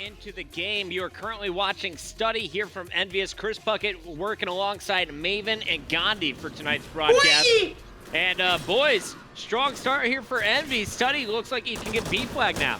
into the game. You are currently watching Study here from EnVy's Chris Puckett working alongside Maven and Gandhi for tonight's broadcast. Whee! And boys, strong start here for EnVy. Study looks like he can get B flag now.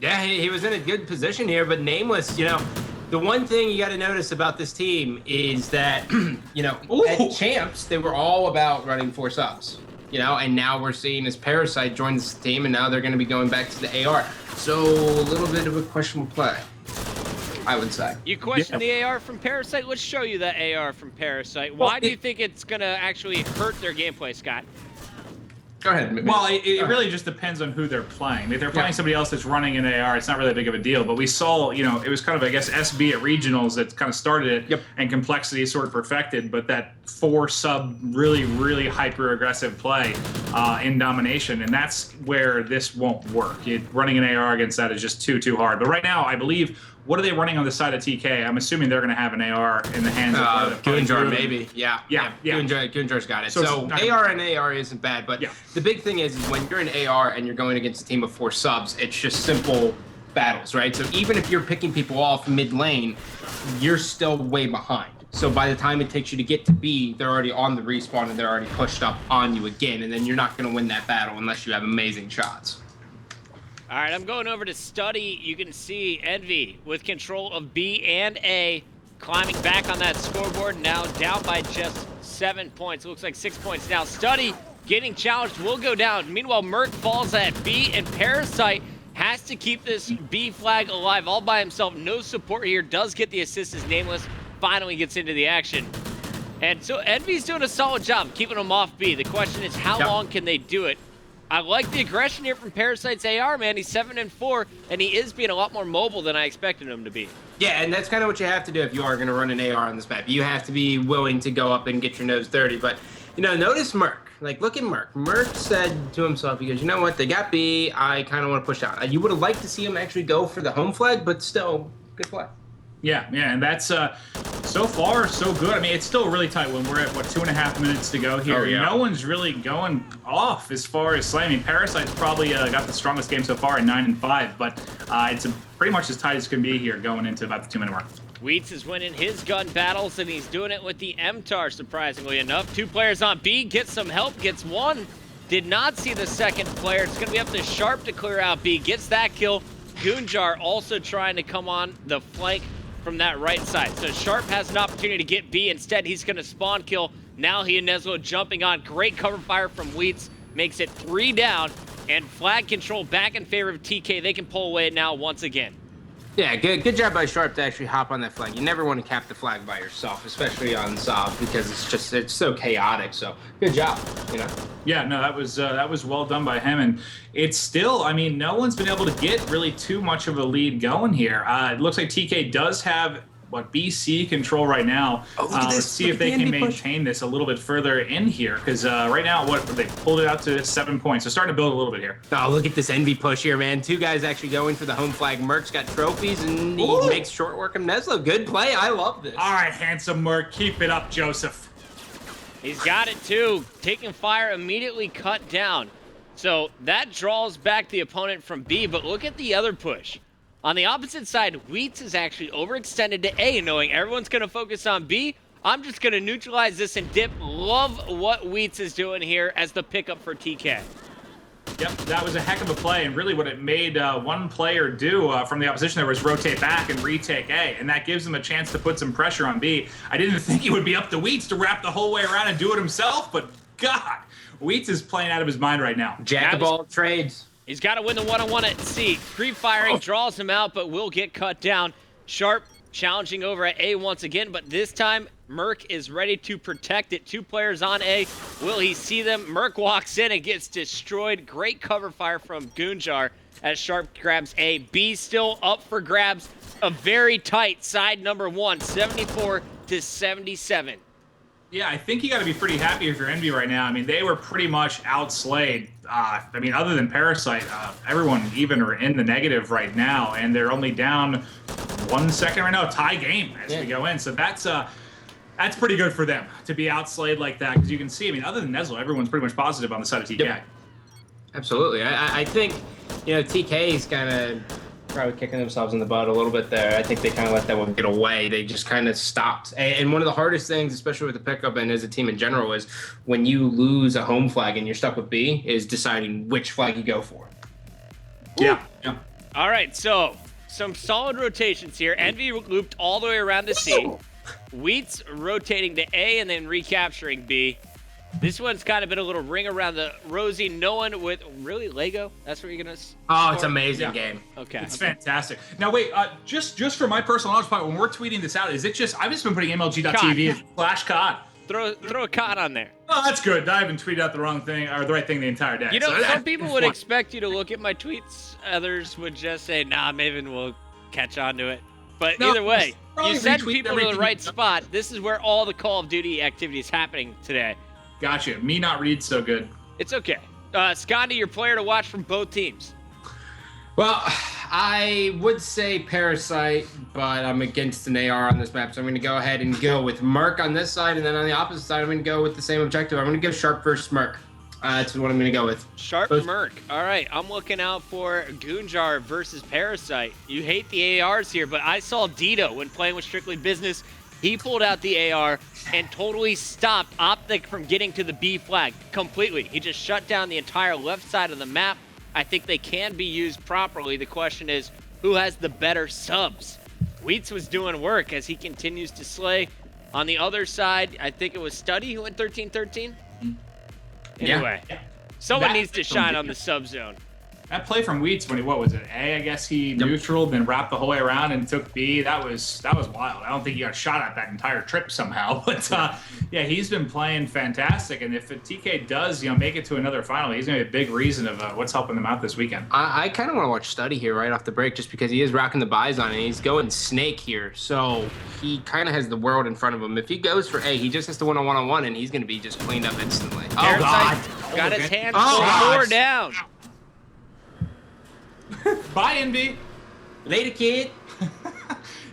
Yeah, he was in a good position here, but Nameless, the one thing you got to notice about this team is that, at champs, they were all about running 4 subs. And now we're seeing as Parasite join this team, and now they're going to be going back to the AR. So a little bit of a questionable play, I would say. You question the AR from Parasite? Let's show you that AR from Parasite. Why do you think it's going to actually hurt their gameplay, Scott? Go ahead. Well, it really just depends on who they're playing. If they're playing somebody else that's running an AR, it's not really that big of a deal. But we saw, it was kind of, I guess, SB at regionals that kind of started it, and Complexity sort of perfected. But that 4-sub, really, really hyper-aggressive play in domination, and that's where this won't work. Running an AR against that is just too hard. But right now, I believe, what are they running on the side of TK? I'm assuming they're going to have an AR in the hands of Gunjar, maybe. Yeah. Gunjar's got it. So AR and AR isn't bad, but the big thing is when you're in AR and you're going against a team of 4 subs, it's just simple battles, right? So even if you're picking people off mid lane, you're still way behind. So by the time it takes you to get to B, they're already on the respawn and they're already pushed up on you again, and then you're not going to win that battle unless you have amazing shots. All right, I'm going over to Study. You can see EnVy with control of B and A, climbing back on that scoreboard, now down by just 7 points. It looks like 6 points now. Study getting challenged, will go down. Meanwhile, Merc falls at B, and Parasite has to keep this B flag alive all by himself. No support here, does get the assist as Nameless finally gets into the action. And so EnVy's doing a solid job keeping them off B. The question is, how long can they do it? I like the aggression here from Parasite's AR, man. He's 7-4, and he is being a lot more mobile than I expected him to be. Yeah, and that's kind of what you have to do if you are going to run an AR on this map. You have to be willing to go up and get your nose dirty. But, notice Merc. Look at Merc. Merc said to himself, he goes, you know what, they got B. I kind of want to push out. You would have liked to see him actually go for the home flag, but still, good play. Yeah, and that's so far so good. I mean, it's still really tight when we're at 2.5 minutes to go here. No one's really going off as far as slamming. Parasite's probably got the strongest game so far at 9-5, but it's pretty much as tight as can be here going into about the 2-minute mark. Wheats is winning his gun battles, and he's doing it with the MTAR, surprisingly enough. 2 players on B, gets some help, gets one. Did not see the second player. It's going to be up to Sharp to clear out B. Gets that kill. Gunjar also trying to come on the flank from that right side. So Sharp has an opportunity to get B. Instead, he's going to spawn kill. Now he and Neslo jumping on. Great cover fire from Wheats. Makes it 3 down. And flag control back in favor of TK. They can pull away now once again. Yeah, good job by Sharp to actually hop on that flag. You never want to cap the flag by yourself, especially on Sob, because it's so chaotic. So good job, Yeah, no, that was well done by him, and it's still, I mean, no one's been able to get really too much of a lead going here. It looks like TK does have BC control right now. Let's see if they can maintain this a little bit further in here, because right now, they pulled it out to 7 points. So starting to build a little bit here. Oh, look at this EnVy push here, man. 2 guys actually going for the home flag. Merc's got trophies, and he makes short work of Neslo. Good play. I love this. All right, handsome Merc. Keep it up, Joseph. He's got it, too. Taking fire, immediately cut down. So that draws back the opponent from B, but look at the other push. On the opposite side, Wheats is actually overextended to A, knowing everyone's going to focus on B. I'm just going to neutralize this and dip. Love what Wheats is doing here as the pickup for TK. Yep, that was a heck of a play, and really what it made one player do from the opposition there was rotate back and retake A, and that gives them a chance to put some pressure on B. I didn't think it would be up to Wheats to wrap the whole way around and do it himself, but God, Wheats is playing out of his mind right now. Jack of all trades. He's got to win the one-on-one at C. Pre-firing draws him out, but will get cut down. Sharp challenging over at A once again, but this time Merc is ready to protect it. 2 players on A. Will he see them? Merc walks in and gets destroyed. Great cover fire from Gunjar as Sharp grabs A. B still up for grabs. A very tight side number 1, 74-77. Yeah, I think you got to be pretty happy if you're EnVy right now. I mean, they were pretty much outslayed. I mean, other than Parasite, everyone even are in the negative right now, and they're only down 1 second right now. Tie game as we go in. So that's pretty good for them to be outslayed like that, because you can see, I mean, other than Neslo, everyone's pretty much positive on the side of TK. Yep. Absolutely. I think, TK is kind of probably kicking themselves in the butt a little bit there. I think they kind of let that one get away. They just kind of stopped. And one of the hardest things, especially with the pickup and as a team in general, is when you lose a home flag and you're stuck with B, is deciding which flag you go for. Yeah. All right, so some solid rotations here. EnVy looped all the way around to C. Wheats rotating to A and then recapturing B. This one's kind of been a little ring around the rosy. No one with really Lego. That's what you're gonna. Oh, it's an amazing game. Okay, it's fantastic. Now wait, just for my personal knowledge point, when we're tweeting this out, is it just I've just been putting MLG.TV as Flash COD. Throw a COD on there. Oh, that's good. I haven't tweeted out the wrong thing or the right thing the entire day. You know, so some people would expect you to look at my tweets. Others would just say, "Nah, maybe we'll catch on to it." But either way, you send people to the right spot. This is where all the Call of Duty activity is happening today. Gotcha. Me not read so good. It's okay. Scotty, your player to watch from both teams. Well, I would say Parasite, but I'm against an AR on this map, so I'm going to go ahead and go with Merc on this side, and then on the opposite side, I'm going to go with the same objective. I'm going to go Sharp versus Merc. That's what I'm going to go with. Sharp Merc. All right, I'm looking out for Goonjar versus Parasite. You hate the ARs here, but I saw Dito when playing with Strictly Business. He pulled out the AR and totally stopped Optic from getting to the B flag completely. He just shut down the entire left side of the map. I think they can be used properly. The question is, who has the better subs? Wheats was doing work as he continues to slay. On the other side, I think it was Studdy who went 13-13. Anyway, someone needs to shine on the sub zone. That play from Wheats when what was it? A, I guess he neutraled, then wrapped the whole way around and took B. That was wild. I don't think he got shot at that entire trip somehow. But yeah, he's been playing fantastic. And if TK does, make it to another final, he's gonna be a big reason of what's helping them out this weekend. I kind of want to watch Studdy here right off the break, just because he is rocking the Bison and he's going Snake here, so he kind of has the world in front of him. If he goes for A, he just has to win a one-on-one, and he's gonna be just cleaned up instantly. Oh God! Got his hands full, 4 down. Bye, EnVy. Later, kid.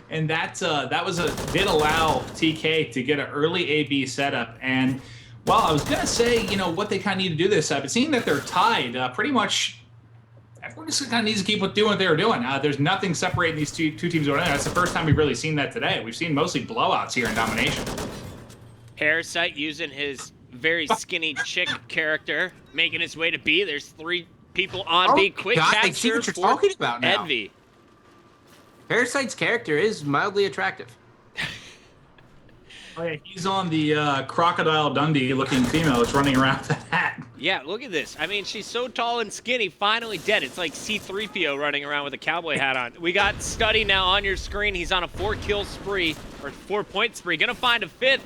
And that did allow TK to get an early AB setup. And while I was gonna say, what they kind of need to do this time, but seeing that they're tied, pretty much everyone just kind of needs to keep doing what they were doing. There's nothing separating these two teams over there. That's the first time we've really seen that today. We've seen mostly blowouts here in domination. Parasite using his very skinny chick character, making his way to B. There's 3 people on B. Quick capture. I see what you're talking about now. EnVy. Parasite's character is mildly attractive. Oh yeah, he's on the Crocodile Dundee looking female that's running around with a hat. Yeah, look at this. I mean, she's so tall and skinny, finally dead. It's like C-3PO running around with a cowboy hat on. We got Studdy now on your screen. He's on a 4-kill spree, or 4-point spree. Gonna find a 5th.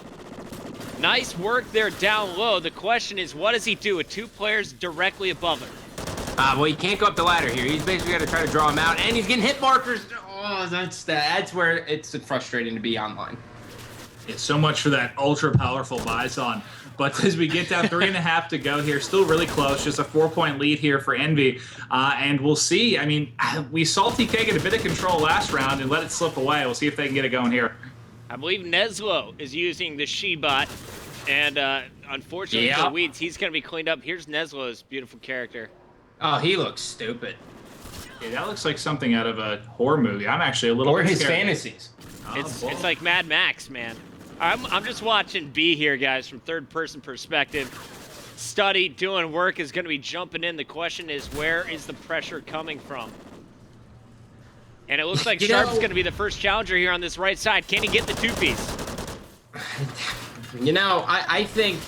Nice work there down low. The question is, what does he do with 2 players directly above him? Well, he can't go up the ladder here. He's basically got to try to draw him out, and he's getting hit markers. Oh, that's where it's frustrating to be online. Yeah, so much for that ultra-powerful Bison. But as we get down 3.5 to go here, still really close, just a 4-point lead here for EnVy. And we'll see. I mean, we saw TK get a bit of control last round and let it slip away. We'll see if they can get it going here. I believe Neslo is using the She-Bot. And unfortunately for Wheats, he's going to be cleaned up. Here's Neslo's beautiful character. Oh, he looks stupid. Yeah, that looks like something out of a horror movie. I'm actually a little bit scared. Or his fantasies. It's like Mad Max, man. I'm just watching B here, guys, from third-person perspective. Studdy doing work is going to be jumping in. The question is, where is the pressure coming from? And it looks like Sharp's going to be the first challenger here on this right side. Can he get the 2-piece? I think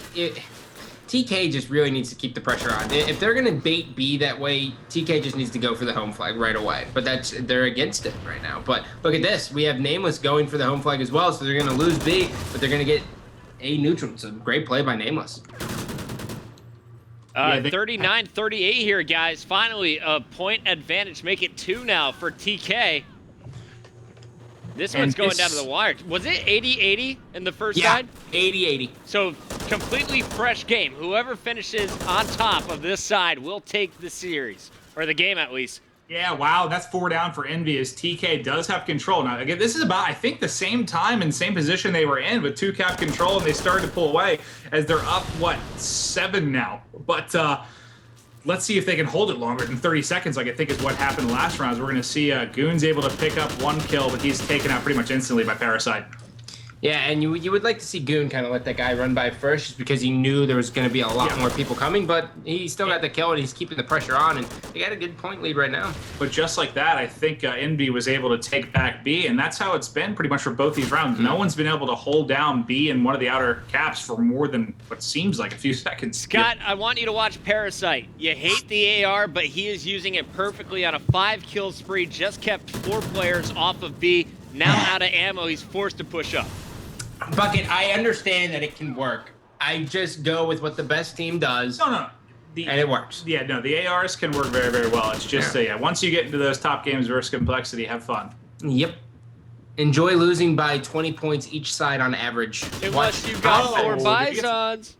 TK just really needs to keep the pressure on. If they're going to bait B that way, TK just needs to go for the home flag right away. But they're against it right now. But look at this. We have Nameless going for the home flag as well, so they're going to lose B, but they're going to get A neutral. It's a great play by Nameless. 39-38 here, guys. Finally, a point advantage. Make it 2 now for TK. This one's going down to the wire. Was it 80-80 in the first side? Yeah, 80-80. So, completely fresh game. Whoever finishes on top of this side will take the series. Or the game, at least. Yeah, wow, that's 4 down for EnVy as TK does have control. Now, again, this is about, I think, the same time and same position they were in with 2-cap control, and they started to pull away as they're up, 7 now. But, let's see if they can hold it longer than 30 seconds, like I think is what happened last round. We're going to see Goon's able to pick up 1 kill, but he's taken out pretty much instantly by Parasite. Yeah, and you would like to see Goon kind of let that guy run by first just because he knew there was going to be a lot more people coming, but he still got the kill and he's keeping the pressure on, and they got a good point lead right now. But just like that, I think EnVy was able to take back B, and that's how it's been pretty much for both these rounds. No one's been able to hold down B in one of the outer caps for more than what seems like a few seconds. Scott, I want you to watch Parasite. You hate the AR, but he is using it perfectly on a 5-kill spree, just kept 4 players off of B. Now out of ammo, he's forced to push up. Puckett, I understand that it can work. I just go with what the best team does. No. And it works. Yeah, no, the ARs can work very, very well. It's just, once you get into those top games versus complexity, have fun. Yep. Enjoy losing by 20 points each side on average. Unless you got 4 Bisons.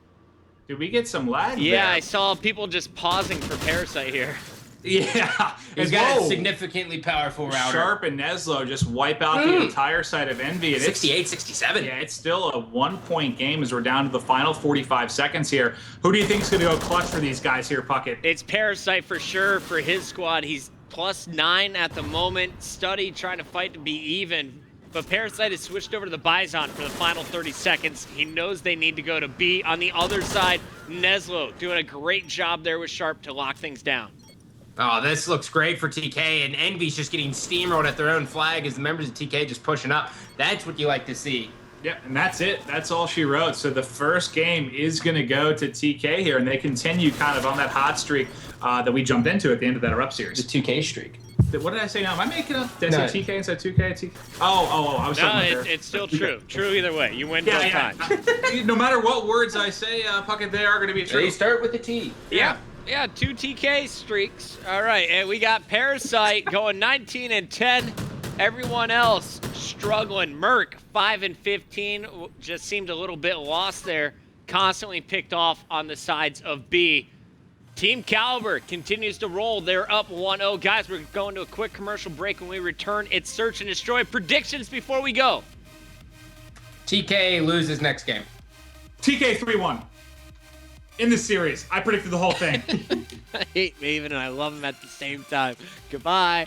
Did we get some lag Yeah, there? I saw people just pausing for Parasite here. Yeah. He's got a significantly powerful router. Sharp and Neslo just wipe out the entire side of EnVy. 68, 67. Yeah, it's still a 1-point game as we're down to the final 45 seconds here. Who do you think is going to go clutch for these guys here, Puckett? It's Parasite for sure for his squad. He's +9 at the moment. Study trying to fight to be even. But Parasite has switched over to the Bison for the final 30 seconds. He knows they need to go to B. On the other side, Neslo doing a great job there with Sharp to lock things down. Oh, this looks great for TK, and EnVy's just getting steamrolled at their own flag as the members of TK just pushing up. That's what you like to see. Yeah, and that's it. That's all she wrote. So the first game is going to go to TK here, and they continue kind of on that hot streak that we jumped into at the end of that Erupt series. The 2K streak. What did I say now? Am I making up? Did I say TK instead of 2K? I was talking about it's still true. True either way. You win both times. No matter what words I say, Puckett, they are going to be true. They start with the T. Yeah, 2 TK streaks. All right, and we got Parasite going 19 and 10. Everyone else struggling. Merc 5 and 15. Just seemed a little bit lost there. Constantly picked off on the sides of B. Team Kaliber continues to roll. They're up 1-0. Guys, we're going to a quick commercial break. When we return, it's Search and Destroy. Predictions before we go. TK loses next game. TK 3-1. In this series. I predicted the whole thing. I hate Maven and I love him at the same time. Goodbye.